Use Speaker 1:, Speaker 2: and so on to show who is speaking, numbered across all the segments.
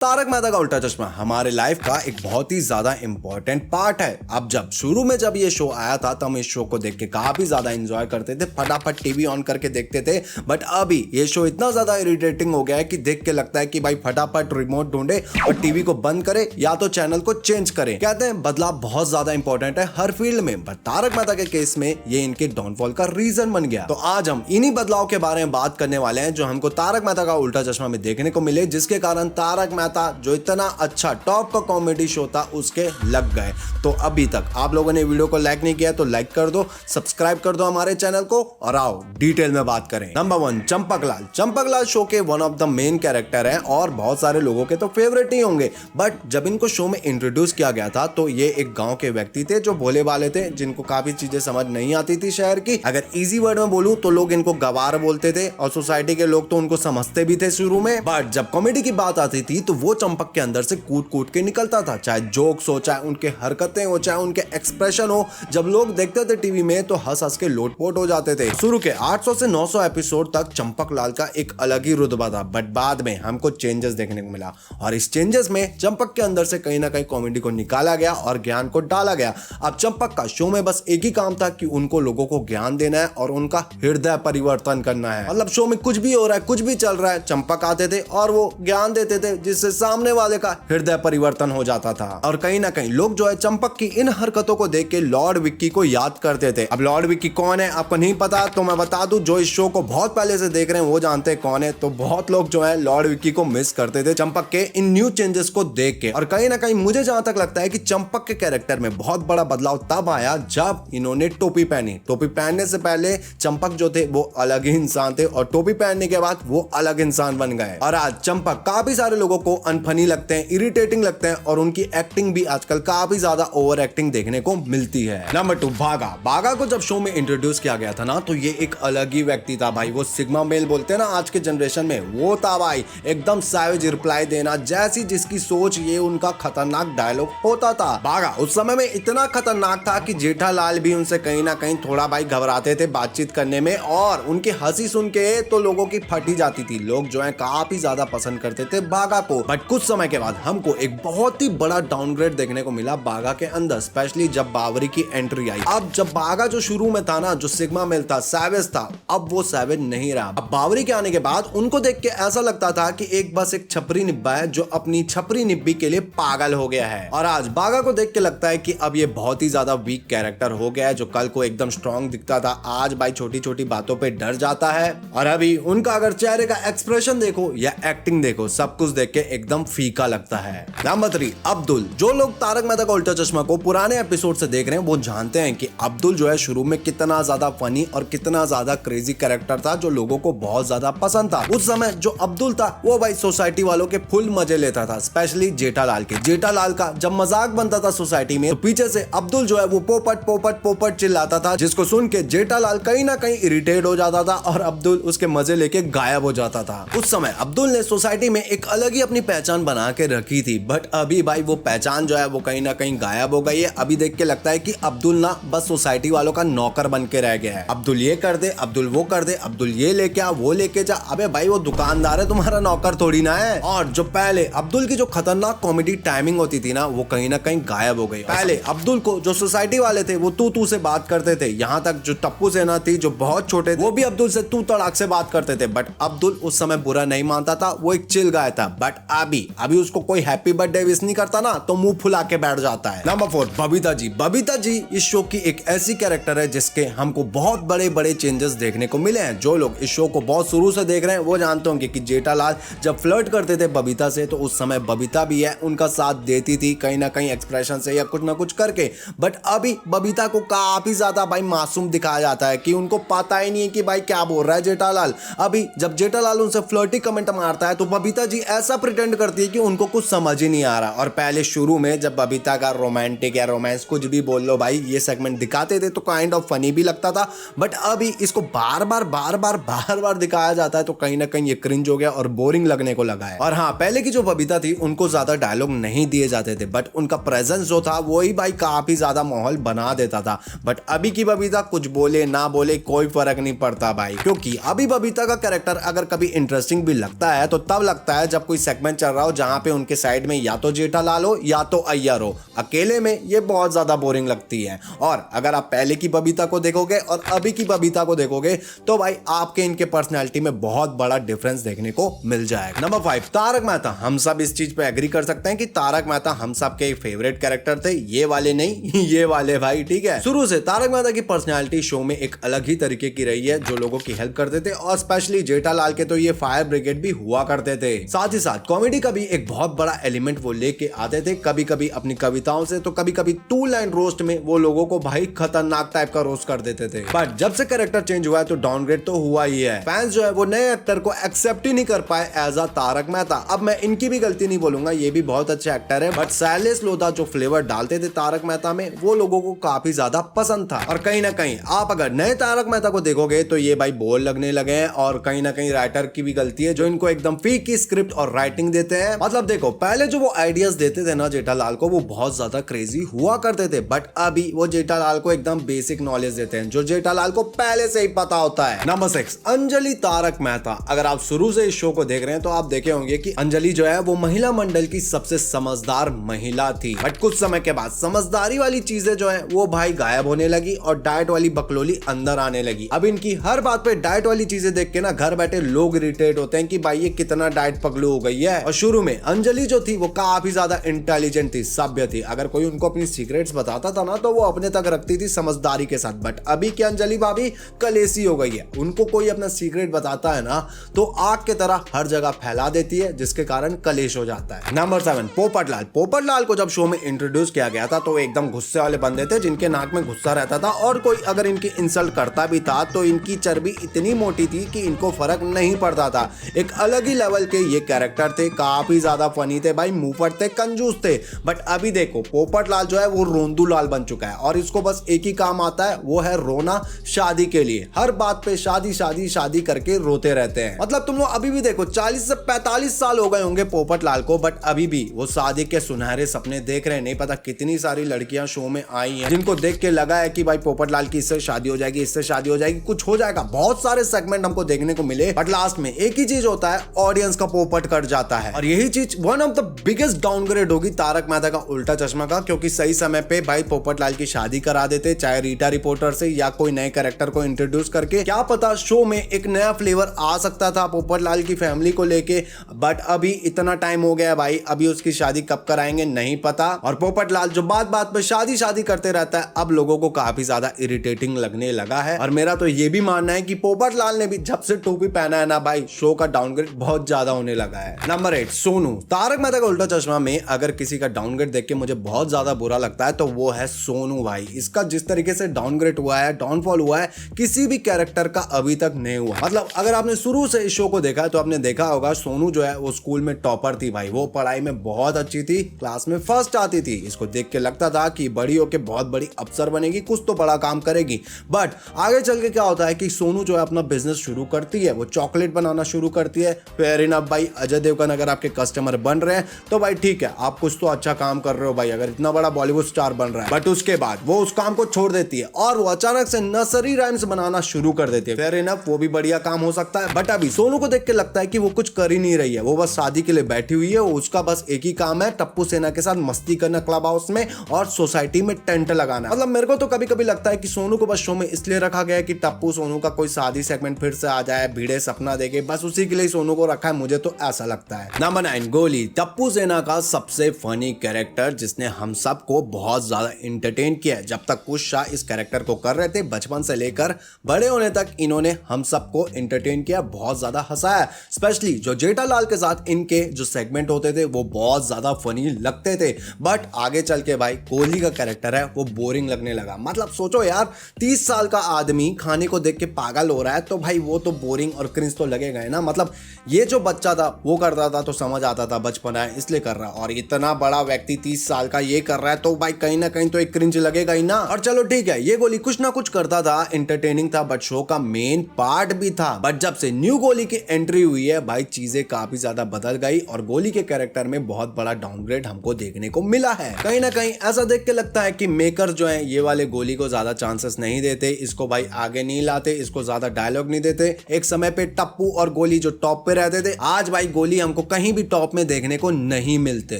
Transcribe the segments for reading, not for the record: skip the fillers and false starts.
Speaker 1: तारक मेहता का उल्टा चश्मा हमारे लाइफ का एक बहुत ही ज्यादा इंपॉर्टेंट पार्ट है। अब शुरू में जब ये शो आया था तब हम इस शो को देख के काफी ज्यादा एंजॉय करते थे, फटाफट टीवी ऑन करके देखते थे। बट अभी ये शो इतना ज्यादा इरिटेटिंग हो गया है कि देख के लगता है कि भाई फटाफट रिमोट ढूंढे और टीवी को बंद करे या तो चैनल को चेंज करे। कहते हैं बदलाव बहुत ज्यादा इंपॉर्टेंट है हर फील्ड में, बट तारक मेहता के केस में ये इनके डाउनफॉल का रीजन बन गया। तो आज हम इन्हीं बदलाव के बारे में बात करने वाले हैं जो हमको तारक मेहता का उल्टा चश्मा में देखने को मिले, जिसके कारण तारक मेहता जो इतना अच्छा टॉप का कॉमेडी शो था उसके लग गए। तो अभी तक आप लोगों ने वीडियो को लाइक नहीं किया तो लाइक कर दो, सब्सक्राइब कर दो हमारे चैनल को और आओ डिटेल में बात करें। नंबर 1, चंपकलाल। चंपकलाल शो के one of the main character हैं और बहुत सारे लोगों के तो फेवरेट ही होंगे। बट जब इनको शो में इंट्रोड्यूस किया गया था तो ये एक गांव के व्यक्ति थे जो भोले वाले थे, जिनको काफी चीजें समझ नहीं आती थी शहर की। अगर इजी वर्ड में बोलूं तो लोग इनको गवार बोलते थे और सोसाइटी के लोग तो उनको समझते भी थे शुरू में। बट जब कॉमेडी की बात आती थी तो वो चंपक के अंदर से कूट कूट के निकलता था, चाहे जोक्स हो, चाहे उनके हरकतें हो, चाहे उनके एक्सप्रेशन हो। जब लोग देखते थे टीवी में तो हंस हंस के लोटपोट हो जाते थे। शुरू के 800 से 900 एपिसोड तक चंपकलाल का एक अलग ही रुतबा था, बट बाद में हमको चेंजेस देखने को मिला और इस चेंजेस में चंपक के अंदर से कहीं ना कहीं कॉमेडी को निकाला गया और ज्ञान को डाला गया। अब चंपक का शो में बस एक ही काम था कि उनको लोगों को ज्ञान देना है और उनका हृदय परिवर्तन करना है। मतलब शो में कुछ भी हो रहा है, कुछ भी चल रहा है, चंपक आते थे और वो ज्ञान देते थे जिससे सामने वाले का हृदय परिवर्तन हो जाता था। और कहीं ना कहीं लोग जो है चंपक की इन हरकतों को देख के लॉर्ड विक्की को याद करते थे। अब लॉर्ड विक्की कौन है आपको नहीं पता तो मैं बता दूं, जो इस शो को बहुत पहले से देख रहे हैं वो जानते हैं कौन है। तो बहुत लोग जो है लॉर्ड विक्की को मिस करते थे चंपक के इन न्यू चेंजेस को देख के। और कहीं ना कहीं मुझे जहां तक लगता है कि चंपक के कैरेक्टर में बहुत बड़ा बदलाव तब आया जब इन्होंने टोपी पहनी। टोपी पहनने से पहले चंपक जो थे वो अलग ही इंसान थे और टोपी पहनने के बाद वो अलग इंसान बन गए। और आज चंपक काफी सारे लोगों को अनफनी लगते हैं, इरिटेटिंग लगते हैं और उनकी एक्टिंग भी आजकल काफी ज्यादा ओवर एक्टिंग देखने को मिलती है। नंबर 2, बागा। बागा को जब शो में इंट्रोड्यूस किया गया था ना तो ये एक अलग ही व्यक्ति था भाई। वो सिग्मा मेल बोलते हैं ना आज के जनरेशन में, वो था भाई। एकदम सैवेज रिप्लाई देना, जैसी जिसकी सोच ये उनका खतरनाक डायलॉग होता था। बागा उस समय में इतना खतरनाक था कि जेठालाल भी उनसे कहीं ना कहीं थोड़ा भाई घबराते थे बातचीत करने में और उनकी हंसी सुन के तो लोगों की फटी जाती थी। लोग जो है काफी ज्यादा पसंद करते थे बागा को। बट कुछ समय के बाद हमको एक बहुत ही बड़ा डाउनग्रेड देखने को मिला बागा के अंदर, स्पेशली जब बावरी की एंट्री आई। अब जब बागा जो शुरू में था ना, जो सिग्मा मेल था, सैवेज था, अब वो सैवेज नहीं रहा। अब बावरी के आने के बाद उनको देख के ऐसा लगता था कि एक बस एक छपरी निब्बा है जो अपनी छपरी निब्बी के लिए पागल हो गया है। और आज बागा को देख के लगता है कि अब ये बहुत ही ज्यादा वीक कैरेक्टर हो गया है। जो कल को एकदम स्ट्रॉन्ग दिखता था आज भाई छोटी छोटी बातों पे डर जाता है। और अभी उनका अगर चेहरे का एक्सप्रेशन देखो या एक्टिंग देखो, सब कुछ देख के एकदम फीका लगता है। नंबर 3, अब्दुल। जो लोग तारक मेहता का उल्टा चश्मा को पुराने एपिसोड से देख रहे हैं वो जानते हैं कि अब्दुल जो है शुरू में कितना ज्यादा फनी और कितना ज्यादा क्रेजी कैरेक्टर था जो लोगों को बहुत ज्यादा पसंद था। उस समय जो अब्दुल था वो भाई सोसाइटी वालों के फुल मजे लेता था, स्पेशली जेठालाल के। जेठालाल का जब मजाक बनता था सोसाइटी में तो पीछे से अब्दुल जो है वो पोपट पोपट पोपट चिल्लाता था, जिसको सुन के जेठालाल कहीं ना कहीं इरिटेट हो जाता था और अब्दुल उसके मजे लेके गायब हो जाता था। उस समय अब्दुल ने सोसाइटी में एक अलग ही अपनी पहचान बना के रखी थी, बट अभी भाई वो पहचान जो है वो कहीं ना कहीं गायब हो गई है। अभी देख के लगता है कि अब्दुल ना बस सोसाइटी वालों का नौकर बन के रह गया है। अब्दुल ये कर दे, अब्दुल वो कर दे, अब्दुल ये लेके आ, वो लेके जा। अबे भाई वो दुकानदार है, तुम्हारा नौकर थोड़ी ना है। और जो पहले अब्दुल की जो खतरनाक कॉमेडी टाइमिंग होती थी ना वो कहीं ना कहीं गायब हो गई। पहले अब्दुल को जो सोसाइटी वाले थे वो तू से बात करते थे, यहाँ तक जो टप्पू सेना थी जो बहुत छोटे वो भी अब्दुल से तू तड़ाक से बात करते थे। बट अब्दुल उस समय बुरा नहीं मानता था, वो एक चिल गाय था। बट अभी उसको कोई हैप्पी बर्थडे विश नहीं करता ना तो मुंह फुला के बैठ जाता है। नंबर 4, बबीता जी। बबीता जी इस शो की एक ऐसी कैरेक्टर है जिसके हमको बहुत बड़े बड़े चेंजेस देखने को मिले हैं। जो लोग इस शो को बहुत शुरू से देख रहे हैं वो जानते होंगे कि जेठालाल जब फ्लर्ट करते थे बबीता से तो उस समय बबीता भी है उनका साथ देती थी कहीं ना कहीं एक्सप्रेशन से या कुछ ना कुछ करके। बट अभी बबीता को काफी ज्यादा भाई मासूम दिखाया जाता है कि उनको पता ही नहीं है कि भाई क्या बोल रहा है जेठालाल। अभी जब जेठालाल उनसे फ्लर्टी कमेंट मारता है तो बबीता जी ऐसा प्रिटेंड करती है कि उनको कुछ समझ ही नहीं आ रहा। और पहले शुरू में जब बबीता का रोमांटिक या रोमांस कुछ भी बोल लो भाई ये सेगमेंट दिखाते थे तो काइंड ऑफ फनी भी लगता था, बट अभी इसको बार बार दिखाया जाता है तो कहीं ना कहीं ये क्रिंज हो गया और बोरिंग लगने को लगा है। और हाँ, पहले की जो बबीता थी उनको ज्यादा डायलॉग नहीं दिए जाते थे, बट उनका प्रेजेंस जो था वही भाई काफी ज्यादा माहौल बना देता था। बट अभी की बबीता कुछ बोले ना बोले कोई फर्क नहीं पड़ता भाई, क्योंकि अभी बबीता का कैरेक्टर अगर कभी इंटरेस्टिंग भी लगता है तो तब लगता है जब कोई सेगमेंट सेगमेंट चल रहा हो जहां पे उनके साइड में या तो जेठालाल हो या तो अय्यर हो। अकेले में ये बहुत ज्यादा बोरिंग लगती है। और अगर आप पहले की बबीता को देखोगे और अभी की बबीता को देखोगे तो भाई आपके इनके पर्सनैलिटी में बहुत बड़ा डिफरेंस देखने को मिल जाएगा। नंबर 5, तारक मेहता। हम सब इस चीज पे एग्री कर सकते हैं कि तारक मेहता हम सब के फेवरेट कैरेक्टर थे। ये वाले नहीं, ये वाले भाई, ठीक है। शुरू से तारक मेहता की पर्सनैलिटी शो में एक अलग ही तरीके की रही है, जो लोगों की हेल्प करते थे। और स्पेशली जेठालाल के तो ये फायर ब्रिगेड भी हुआ करते थे। साथ ही साथ कॉमेडी का भी एक बहुत बड़ा एलिमेंट वो लेके आते थे, कभी कभी अपनी कविताओं से, तो कभी कभी 2 लाइन रोस्ट में वो लोगों को भाई खतरनाक टाइप का रोस्ट कर देते थे। बट जब से कैरेक्टर चेंज हुआ है तो डाउनग्रेड तो हुआ ही है। फैंस जो है वो नए एक्टर को एक्सेप्ट ही नहीं कर पाए एज अ तारक मेहता। अब मैं इनकी भी गलती नहीं बोलूंगा, ये भी बहुत अच्छे एक्टर है, बट शैलेश लोधा जो फ्लेवर डालते थे तारक मेहता में वो लोगों को काफी ज्यादा पसंद था। और कहीं ना कहीं आप अगर नए तारक मेहता को देखोगे तो ये भाई बोर लगने लगे हैं। और कहीं ना कहीं राइटर की भी गलती है जो इनको एकदम फीक की स्क्रिप्ट और राइटिंग देते हैं। मतलब देखो, पहले जो वो आइडियाज देते थे ना जेठालाल को, वो बहुत ज्यादा क्रेजी हुआ करते थे। बट अभी वो जेठालाल को एकदम बेसिक नॉलेज देते हैं जो जेठालाल को पहले से ही पता होता है। नंबर 6, अंजलि तारक मेहता। अगर आप शुरू से इस शो को देख रहे हैं तो आप देखे होंगे कि अंजलि जो है वो महिला मंडल की सबसे समझदार महिला थी। बट कुछ समय के बाद समझदारी वाली चीजें जो है वो भाई गायब होने लगी और डाइट वाली बकलोली अंदर आने लगी। अब इनकी हर बात पे डाइट वाली चीजें देख के ना घर बैठे लोग इरिटेट होते हैं कि भाई ये कितना डाइट पगलू हो गई है। और शुरू में अंजलि जो थी वो काफी ज्यादा इंटेलिजेंट थी, सभ्य थी। अगर कोई उनको अपनी सीक्रेट्स बताता था ना तो वो अपने तक रखती थी समझदारी के साथ। बट अभी की अंजलि भाभी कलेसी हो गई है। उनको कोई अपना सीक्रेट बताता है ना तो आग की तरह हर जगह फैला देती है, जिसके कारण कलेश हो जाता है। नंबर 7, पोपटलाल। पोपटलाल को जब शो में इंट्रोड्यूस किया गया था तो एकदम गुस्से वाले बंदे थे जिनके नाक में गुस्सा रहता था। और कोई अगर इनकी इंसल्ट करता भी था तो इनकी चर्बी इतनी मोटी थी कि इनको फर्क नहीं पड़ता था। एक अलग ही लेवल के ये कैरेक्टर थे, काफी ज्यादा फनी थे भाई, मुंहफट थे, कंजूस थे। बट अभी देखो पोपटलाल जो है वो रोंदू लाल बन चुका है और इसको बस एक ही काम आता है, वो है रोना शादी के लिए। हर बात पे शादी शादी शादी करके रोते रहते हैं। मतलब तुम लोग अभी भी देखो 40 से 45 साल हो गए होंगे पोपटलाल को, बट अभी भी वो शादी के सुनहरे सपने देख रहे हैं। नहीं पता कितनी सारी लड़कियां शो में आई हैं जिनको देख के लगा है कि भाई पोपटलाल की इससे शादी हो जाएगी, इससे शादी हो जाएगी, कुछ हो जाएगा। बहुत सारे सेगमेंट हमको देखने को मिले, बट लास्ट में एक ही चीज होता है, ऑडियंस का पोपट कट जाता है। और यही चीज one of the biggest downgrade होगी तारक मेहता का उल्टा चश्मा का, क्योंकि सही समय पे भाई पोपटलाल की शादी करा देते, चाहे रीटा रिपोर्टर से या कोई नए कैरेक्टर को इंट्रोड्यूस करके। क्या पता शो में एक नया फ्लेवर आ सकता था पोपटलाल की फैमिली को लेके। बट अभी इतना टाइम हो गया भाई, अभी उसकी शादी कब कराएंगे नहीं पता। और पोपटलाल जो बात बात पे शादी शादी करते रहता है, अब लोगों को काफी ज्यादा इरिटेटिंग लगने लगा है। और मेरा तो ये भी मानना है कि पोपटलाल ने भी जब से टोपी पहना है ना भाई, शो का डाउनग्रेड बहुत ज्यादा होने लगा है। नंबर 8, सोनू। तारक मेहता का उल्टा चश्मा में अगर किसी का डाउनग्रेड देख के मुझे बहुत ज्यादा बुरा लगता है तो वो है सोनू भाई। इसका जिस तरीके से डाउनग्रेड हुआ है, डाउनफॉल हुआ है, किसी भी कैरेक्टर का अभी तक नहीं हुआ। मतलब अगर आपने शुरू से इस शो को देखा है तो आपने देखा होगा सोनू जो है वो स्कूल में टॉपर थी भाई, वो पढ़ाई में बहुत अच्छी थी, क्लास में फर्स्ट आती थी। इसको देख के लगता था कि बड़ी होके बहुत बड़ी अफसर बनेगी, कुछ तो बड़ा काम करेगी। बट आगे चल के क्या होता है कि सोनू जो है अपना बिजनेस शुरू करती है, वो चॉकलेट बनाना शुरू करती है। फेयर इनफ भाई, अजय देवगन अगर आपके कस्टमर बन रहे हैं तो भाई ठीक है, आप कुछ तो अच्छा काम कर रहे हो भाई, अगर इतना बड़ा बॉलीवुड स्टार बन रहा है। बट उसके बाद वो उस काम को छोड़ देती है और वो अचानक से नर्सरी राइम्स बनाना शुरू कर देती है। फेयर इनफ, वो भी बढ़िया काम हो सकता है। बट अभी सोनू को देख के लगता है कि वो कुछ कर ही नहीं रही है, वो बस शादी के लिए बैठी हुई है। उसका बस एक ही काम है, टप्पू सेना के साथ मस्ती करना क्लब हाउस में और सोसाइटी में टेंट लगाना। मतलब मेरे को तो कभी कभी लगता है कि सोनू को बस शो में इसलिए रखा गया है कि टप्पू सोनू का कोई शादी सेगमेंट फिर से आ जाए, भीड़े सपना देखे, बस उसी के लिए सोनू को रखा है, मुझे तो ऐसा लगता है। नंबर 9, गोली। टप्पू सेना का सबसे फनी कैरेक्टर जिसने हम सबको बहुत ज्यादा एंटरटेन किया है। जब तक कुश शाह इस कैरेक्टर को कर रहे थे, बचपन से लेकर बड़े होने तक इन्होंने हम सबको एंटरटेन किया, बहुत ज्यादा हंसाया। स्पेशली जो जेठालाल के साथ इनके जो सेगमेंट होते थे वो बहुत ज्यादा फनी लगते थे। बट आगे चल के भाई कोहली का कैरेक्टर है वो बोरिंग लगने लगा। मतलब सोचो यार, 30 साल का आदमी खाने को देख के पागल हो रहा है तो भाई वो तो बोरिंग और क्रिंज तो लगेगा ना। मतलब ये जो बच्चा था वो करता था तो समझ आता था बचपना है इसलिए कर रहा, और इतना बड़ा व्यक्ति 30 साल का ये कर रहा है तो भाई कहीं ना कहीं तो एक क्रिंज लगेगा ही ना। और चलो ठीक है, ये गोली कुछ ना कुछ करता था, एंटरटेनिंग था, बट शो का मेन पार्ट भी था। बट जब से न्यू गोली की एंट्री हुई है भाई, चीजें काफी ज्यादा बदल गई और गोली के कैरेक्टर में बहुत बड़ा डाउनग्रेड हमको देखने को मिला है। कहीं ना कहीं ऐसा देख के लगता है कि मेकर जो है ये वाले गोली को ज्यादा चांसेस नहीं देते, इसको भाई आगे नहीं लाते, इसको ज्यादा डायलॉग नहीं देते। एक समय पे टप्पू और गोली जो टॉप पे रहते थे, आज भाई गोली हमको आपको कहीं भी टॉप में देखने को नहीं मिलते।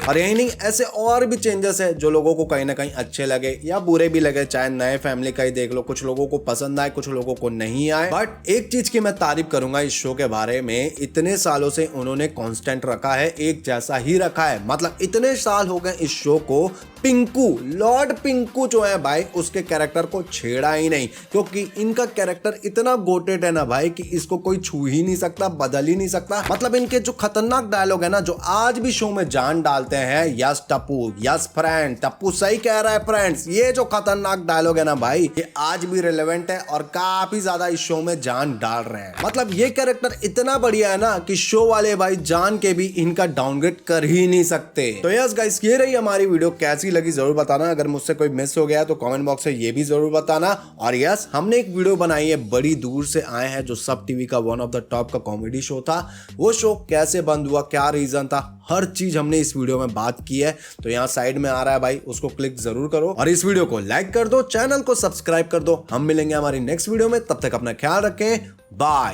Speaker 1: और यही नहीं, ऐसे और भी चेंजेस है जो लोगों को कहीं ना कहीं अच्छे लगे या बुरे भी लगे, चाहे नए फैमिली का ही देख लो, कुछ लोगों को पसंद आए, कुछ लोगों को नहीं आए। बट एक चीज की मैं तारीफ करूंगा इस शो के बारे में, इतने सालों से उन्होंने कांस्टेंट रखा है, एक जैसा ही रखा है। मतलब इतने साल हो गए इस शो को, पिंकू, लॉर्ड पिंकू जो है भाई, उसके कैरेक्टर को छेड़ा ही नहीं, क्योंकि इनका कैरेक्टर इतना गोटेड है ना भाई कि इसको कोई छू ही नहीं सकता, बदल ही नहीं सकता। मतलब इनके जो खतरनाक डायलॉग है ना, जो आज भी शो में जान डालते हैं, yes Tappu, yes friend, Tappu सही कह रहा है फ्रेंड्स, ये जो खतरनाक डायलॉग है ना भाई, ये आज भी रिलेवेंट है और काफी ज्यादा इस शो में जान डाल रहे हैं। मतलब ये कैरेक्टर इतना बढ़िया है ना कि शो वाले भाई जान के भी इनका डाउनग्रेड कर ही नहीं सकते। तो यस गाइस, ये रही हमारी वीडियो, कैसी लगी जरूर बताना। अगर मुझसे कोई मिस हो गया तो कमेंट बॉक्स में ये भी जरूर बताना। और यस, हमने एक वीडियो बनाई है, बड़ी दूर से आए हैं, जो सब टीवी का वन ऑफ द टॉप का कॉमेडी शो था। वो शो कैसे बंद हुआ, क्या रीजन था, हर चीज हमने इस वीडियो में बात की है। तो यहाँ साइड में आ रहा है भाई, उसको क्लिक जरूर करो और इस वीडियो को लाइक कर दो, चैनल को सब्सक्राइब कर दो। हम मिलेंगे हमारी नेक्स्ट वीडियो में, तब तक अपना ख्याल रखें, बाय।